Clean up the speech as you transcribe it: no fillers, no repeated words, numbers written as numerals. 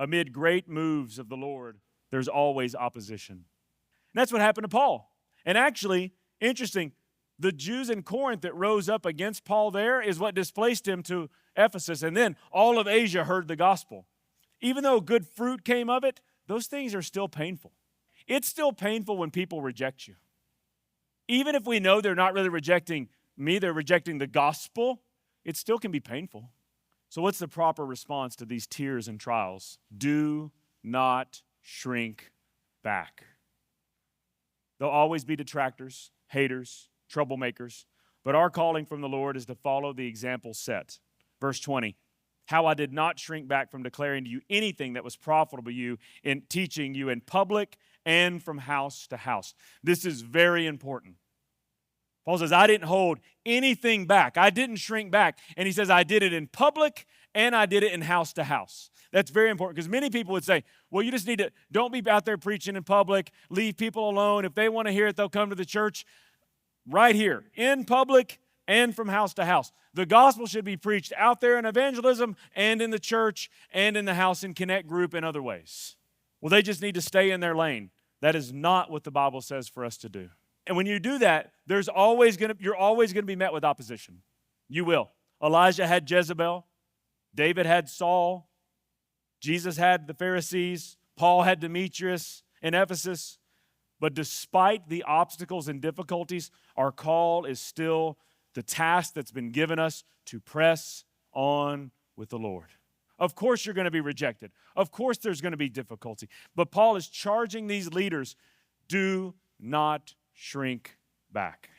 Amid great moves of the Lord, there's always opposition. And that's what happened to Paul. And actually, interesting, the Jews in Corinth that rose up against Paul there is what displaced him to Ephesus. And then all of Asia heard the gospel. Even though good fruit came of it, those things are still painful. It's still painful when people reject you. Even if we know they're not really rejecting me, they're rejecting the gospel, it still can be painful. So what's the proper response to these tears and trials? Do not shrink back. There'll always be detractors, haters, troublemakers, but our calling from the Lord is to follow the example set. Verse 20, how I did not shrink back from declaring to you anything that was profitable to you in teaching you in public and from house to house. This is very important. Paul says, I didn't hold anything back. I didn't shrink back. And he says, I did it in public and I did it in house to house. That's very important because many people would say, well, you just need to, don't be out there preaching in public. Leave people alone. If they want to hear it, they'll come to the church. Right here, in public and from house to house. The gospel should be preached out there in evangelism and in the church and in the house and connect group in other ways. Well, they just need to stay in their lane. That is not what the Bible says for us to do. And when you do that, you're always going to be met with opposition. You will. Elijah had Jezebel. David had Saul. Jesus had the Pharisees. Paul had Demetrius in Ephesus. But despite the obstacles and difficulties, our call is still the task that's been given us to press on with the Lord. Of course you're going to be rejected. Of course there's going to be difficulty. But Paul is charging these leaders, do not shrink back.